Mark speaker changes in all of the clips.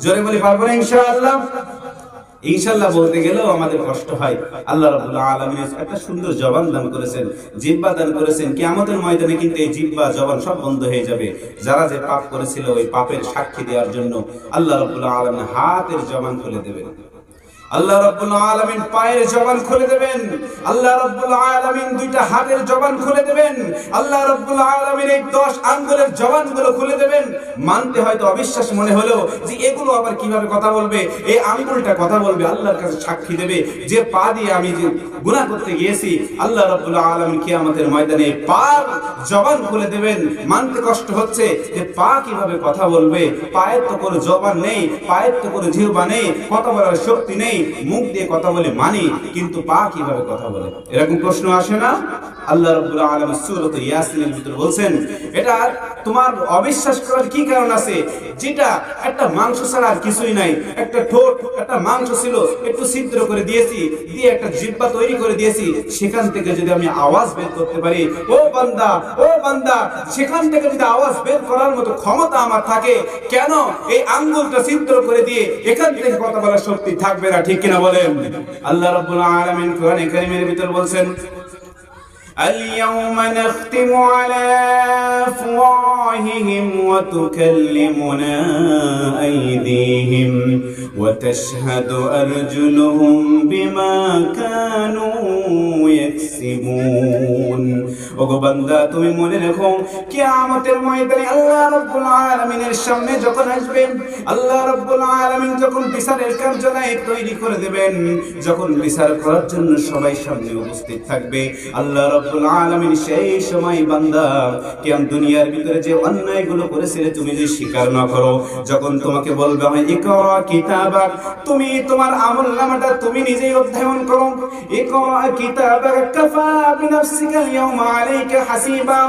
Speaker 1: জোরে বলি পারবো না ইনশাআল্লাহ? ইনশাআল্লাহ বলতে গেলেও আমাদের কষ্ট হয়। আল্লাহ রাব্বুল আলামিন একটা সুন্দর জবান দান করেছেন, জিহ্বা দান করেছেন। কিয়ামতের ময়দানে কিন্তু এই জিহ্বা জবান সব বন্ধ হয়ে যাবে। যারা যে পাপ করেছিল ওই পাপের সাক্ষী দেওয়ার জন্য আল্লাহ রাব্বুল আলামিন হাতের জবান খুলে দেবেন, আল্লাহ রাব্বুল আলামিন পায়ের জবান খুলে দেবেন, আল্লাহ রাব্বুল আলামিন দুইটা হাতের জবান খুলে দেবেন, আল্লাহ রাব্বুল আলামিন এই 10 আঙ্গুলের জবানগুলো খুলে দেবেন। মানতে হয়তো অবিশ্বাস মনে হলো যে এগুলো আবার কিভাবে কথা বলবে, এই আঙ্গুলটা কথা বলবে, আল্লাহর কাছে সাক্ষী দেবে যে পা দিয়ে আমি যে গুনাহ করতে গিয়েছি, আল্লাহ রাব্বুল আলামিন কিয়ামতের ময়দানে পার জবান খুলে দেবেন। মানতে কষ্ট হচ্ছে যে পা কিভাবে কথা বলবে, পায়ের তো কোনো জবান নেই, পায়ের তো কোনো জিহ্বা নেই, কথা বলার শক্তি নেই, মুখ দিয়ে কথা বলে মানি, কিন্তু পা কিভাবে কথা বলে? এরকম প্রশ্ন আসে না? আল্লাহ রাব্বুল আলামিন সূরা ইয়াসিনের ভিতরে বলছেন, এটা তোমার অবিশ্বাস করার কি কারণ আছে? যেটা একটা মাংস ছাড়া আর কিছুই নাই, একটা ঠোঁট, একটা মাংস ছিল, একটু ছিদ্র করে দিয়েছি, দিয়ে একটা জিহ্বা তৈরি করে দিয়েছি, সেখান থেকে যদি আমি আওয়াজ বের করতে পারি, ও বান্দা, ও বান্দা, সেখান থেকে যদি আওয়াজ বের করার মতো ক্ষমতা আমার থাকে, কেন এই আঙ্গুলটা ছিদ্র করে দিয়ে এখান থেকে কথা বলার শক্তি থাকবে না? ঠিক কিনা বলেন? আল্লাহ রাব্বুল আলামিন কোরআনে কারীমের ভিতর বলছেন, اليوم نختم على أفواههم وتكلمنا أيديهم وتشهد أرجلهم بما كانوا يكسبون। ওগো বান্দা, তুমি মনে রেখো কিয়ামতের ময়দানে আল্লাহ রাব্বুল আলামিনের সামনে যখন আসবেন, আল্লাহ রাব্বুল আলামিন যখন বিচারের কার্যালয় তৈরি করে দেবেন, যখন বিচার করার জন্য সবাই সামনে উপস্থিত থাকবে, আল্লাহ রাব্বুল আলামিন সেই সময় বান্দা কিয়াম দুনিয়ার ভিতরে যে অন্যায়গুলো করেছিলে তুমি যে স্বীকার না করো, যখন তোমাকে বলবে হয় ইকরা কিতাবাক, তুমি তোমার আমলনামাটা তুমি নিজেই অধ্যয়ন করো, ইকরা কিতাবাক কাফা বিনাফসিকা ইয়াউমা আলাইকা হাসিবা,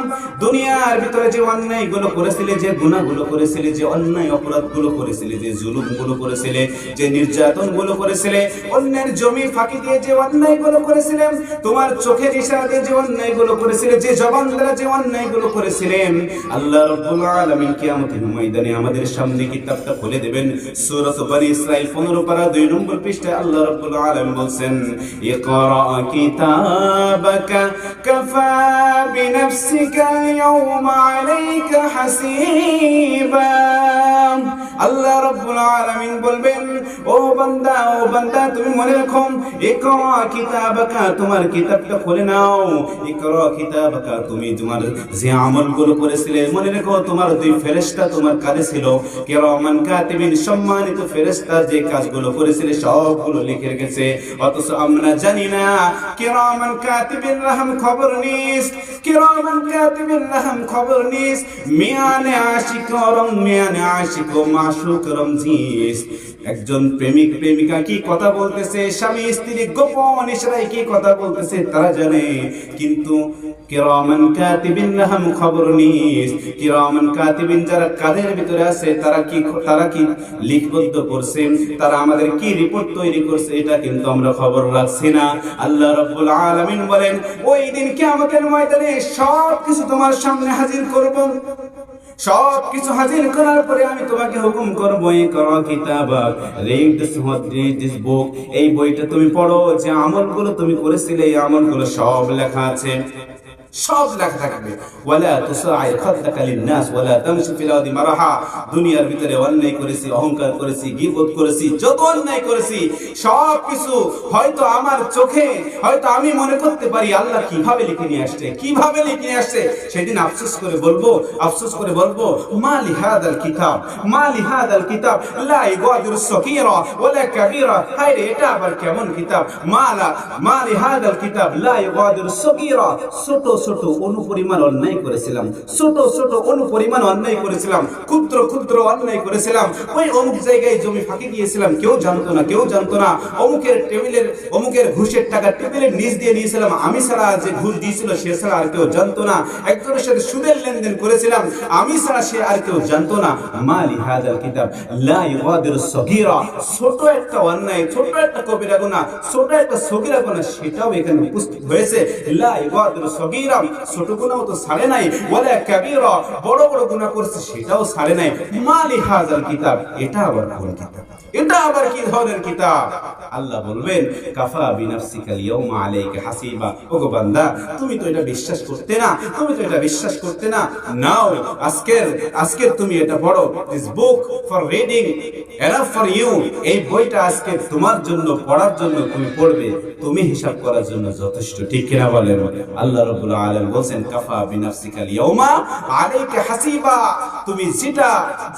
Speaker 1: দুনিয়ার ভিতরে যে অন্যায়গুলো করেছিলে, যে গুনাহগুলো করেছিলে, যে অন্যায় অপরাধগুলো করেছিলে, যে জুলুমগুলো করেছিলে, যে নির্যাতনগুলো করেছিলে, অন্যের জমি ফাঁকি দিয়ে যে অন্যায়গুলো করেছিলেন, তোমার চোখের ইশারা দিয়ে যে অন্যায়গুলো করেছিলে, যে জবান দ্বারা যে অন্যায়গুলো করেছিলেন, আল্লাহ রাব্বুল আলামিন কিয়ামতের ময়দানে আমাদের সামনে কিতাবটা খুলে দেবেন। সূরা বনী ইসরাঈল 15 পারা 2 নম্বর পৃষ্ঠায় আল্লাহ রাব্বুল আলামিন বলছেন, ইকরা কিতাবাকা কাফা বিনাফসিকা ইয়াউমা আলাইকা হাসিবা। আল্লাহ রাব্বুল আলামিন বলবেন, ও বান্দা, ও বান্দা, তুমি মনে রাখো, ইকরা কিতাবাকা, তোমার কিতাবটা খুলে নাও, ইকরা কিতাবাকা, তুমি তোমার যে আমলগুলো করেছিলে, মনে রেখো তোমার দুই ফেরেশতা তোমার কাঁধে ছিল, কিরামান কাতিবিন, সম্মানিত ফেরেশতা যে কাজগুলো করেছিলে সবগুলো লিখে রেখেছে, অথচ আমরা জানি না কিরামান কাতিবিন রাহম খবর নিস, কিরামান কাতিবিন রাহম খবর নিস, মিয়ানে আশিক রং, মিয়ানে আশিক মাশুক রমজিস, একজন প্রেমিক প্রেমিকা কি কথা বলতেছে, স্বামী স্ত্রী গোপন ইশারায় কি কথা বলতেছে তারা জানে, কিন্তু কিরামান কাতিবিন রাহম খবর নিস, কিরামান কাতিবিন যারা কাদের ভিতরে আছে তারা কি লিপিবদ্ধ করছে, তারা আমাদের কি রিপোর্ট তৈরি করছে, এটা কিন্তু আমরা খবর রাখছি না। আল্লাহ রাব্বুল আলামিন বলেন, ওই দিন কিয়ামতের ময়দানে সবকিছু তোমার সামনে হাজির করব, সব কিছু হাজির করার পরে আমি তোমাকে হুকুম করবো, ইকরা কিতাবাক, রিড দিস বুক, এই বইটা তুমি পড়ো, যে আমলগুলো তুমি করেছিলে এই আমলগুলো সব লেখা আছে, সব লেখা থাকবে। ওয়ালা তুসাই খাদ্দাকা লিন-নাস ওয়ালা তামশি ফিল আরদি মারাহা, দুনিয়ার ভিতরে অন্যায় করেছি, অহংকার করেছি, গীবত করেছি, যত অন্যায় করেছি সব কিছু হয়তো আমার চোখে, হয়তো আমি মনে করতে পারি আল্লাহ কিভাবে লিখে নিয়ে আসছে, কিভাবে লিখে নিয়ে আসছে, সেদিন আফসোস করে বলবো, আফসোস করে বলবো, মা লিহাদাল কিতাব, মা লিহাদাল কিতাব লা ইগাদিরু সগীরা ওয়ালা কাবীরা, হায় রে এটা আবার কেমন কিতাব, মা লিহাদাল কিতাব লা ইগাদিরু সগীরা, ছোট ছোট অনুপরিমাণ অন্যায় করেছিলাম, ছোট ছোট অনুপরিমাণ অন্যায় করেছিলাম, ক্ষুদ্র ক্ষুদ্র অন্যায় করেছিলাম, ওই অমুক জায়গায় জমি ফাঁকি দিয়েছিলাম, কেউ জানতো না, কেউ জানতো না, অমুকের ঘুষের টাকা টেবিলের নিচ দিয়ে নিয়েছিলাম, আমি ছাড়া যে ঘুষ দিয়েছিল সে ছাড়া আর কেউ জানতো না, একজনের সাথে সুদের লেনদেন করেছিলাম, আমি ছাড়া সে আর কেউ জানতো না। মা লিহাদাল কিতাব লা ইগাদিরু সগীরা, ছোট একটা অন্যায়, ছোট একটা কবিরা গুনাহ, ছোট একটা সগীরা গুনাহ, সেটাও এখানে উপস্থিত হয়েছে, লা ইগাদিরু সগীরা, সাগীরা, ছোট গুনাহ তো ছাড়ে নাই, ওয়ালা কাবীরা, বড় বড় গুনাহ করছে সেটাও ছাড়ে নাই। মালি হাযাল কিতাব, এটা আবার কোন কিতাব? এটা আবার কি ধরনের কিতাব? আল্লাহ বলবেন কাফা বিনাফসিকাল ইয়াউমা আলাইকা হাসিবা। ওগো বান্দা, তুমি তো এটা বিশ্বাস করতে না, তুমি তো এটা বিশ্বাস করতে না। নাও আজকের তুমি এটা পড়ো। This book for reading enough for you. এই বইটা আজকে তোমার জন্য, পড়ার জন্য তুমি পড়বে, তুমি হিসাব করার জন্য যথেষ্ট। ঠিক কিনা বলেন? আল্লাহ রাব্বুল আলামিন বলেন কাফা বিনাফসিকাল ইয়াউমা আলাইকা হাসিবা। তুমি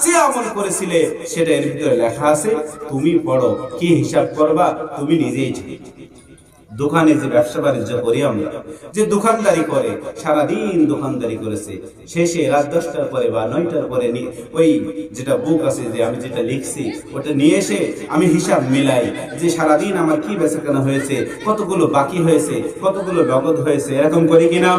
Speaker 1: যে আমল করেছিলে সেটা এর ভিতরে লেখা আছে, তুমি পড়ো, কি হিসাব করবা তুমি নিজেই জানো। দোকানে যে ব্যবসা বাণিজ্য করি আমরা, যে দোকানদারি করে, সারাদিন দোকানদারি করেছে, শেষে রাত 10টার পরে বা 9টার পরে ওই যেটা বুক আছে, যে আমি যেটা লিখছি ওটা নিয়ে এসে আমি হিসাব মিলাই যে সারাদিন আমার কি বেচাকেনা হয়েছে, কতগুলো বাকি হয়েছে, কতগুলো নগদ হয়েছে। এরকম করে কিনা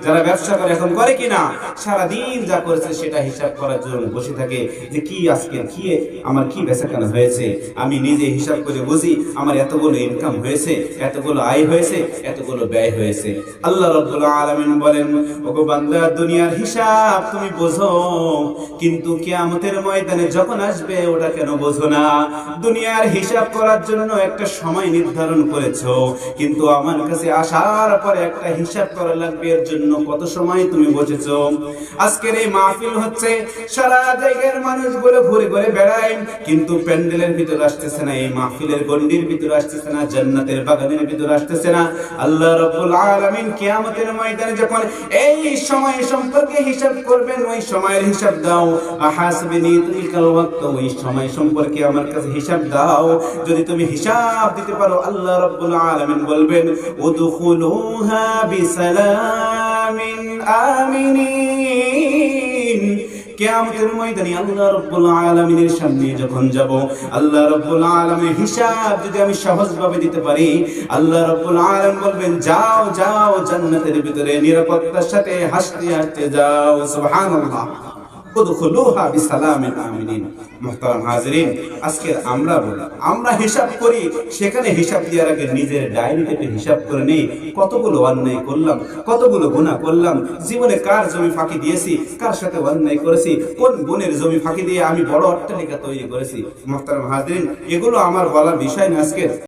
Speaker 1: যারা ব্যবসা করে এখন করে কিনা? সারাদিন যা করেছে সেটা হিসাব করার জন্য বসে থাকে যে কি আজকে কি আমার কি বেচাকেনা হয়েছে। আমি নিজে হিসাব করে বুঝি আমার এতগুলো ইনকাম হয়েছে, এতগুলো আয় হয়েছে, এতগুলো ব্যয় হয়েছে। আল্লাহ রাব্বুল আলামিন বলেন ওগো বান্দা, দুনিয়ার হিসাব তুমি বোঝো, কিন্তু কিয়ামতের ময়দানে যখন আসবে ওটা কেন বোঝো না? দুনিয়ার হিসাব করার জন্য একটা সময় নির্ধারণ করেছো, কিন্তু আমার কাছে আসার পরে একটা হিসাব করা লাগবে, এর জন্য কত সময় তুমি বসেছো। আজকের এই মাহফিল হচ্ছে, সারা জায়গার মানুষগুলো ঘুরে ঘুরে বেড়ায়, কিন্তু প্যান্ডেলের ভিতর আসতেছে না, এই মাহফিলের গন্ডির ভিতর আসতেছে না, জান্নাতের বাগানের ভিতর আসতেছে না। আল্লাহ রাব্বুল আলামিন কিয়ামতের ময়দানে যখন এই সময় সম্পর্কে হিসাব করবেন, ওই সময়ের হিসাব দাও। আহাসবিনি তিলকাল ওয়াক্ত, ওই সময় সম্পর্কে আমার কাছে হিসাব দাও। যদি তুমি হিসাব দিতে পারো, আল্লাহ রাব্বুল আলামিন বলবেন উদখুলুহা বিসালামিন আমিনিন। কিয়ামতের ময়দানে আল্লাহ রাব্বুল আলামিনের সামনে যখন যাব, আল্লাহ রাব্বুল আলামিনের হিসাব যদি আমি সহজভাবে দিতে পারি, আল্লাহ রাব্বুল আলামিন বলবেন যাও যাও জান্নাতের ভিতরে নিরাপত্তার সাথে হাসতে হাসতে যাও। সুবহানাল্লাহ। উদখুলুহা বিসালামিন আমিনিন। মুহতারাম হাজিরিন, আজকে আমরা হিসাব করি, সেখানে হিসাব দেওয়ার আগে নিজের ডায়েরিতে হিসাব করে নেই কতগুলো অন্যায় করলাম, কতগুলো গুনাহ করলাম, জীবনে কার জমি ফাঁকি দিয়েছি, কার সাথে অন্যায় করেছি, কোন বোনের জমি ফাঁকি দিয়ে আমি বড় অট্টালিকা তৈরি করেছি। মুহতারাম হাজিরিন, এগুলো আমার বলার বিষয় না আজকে।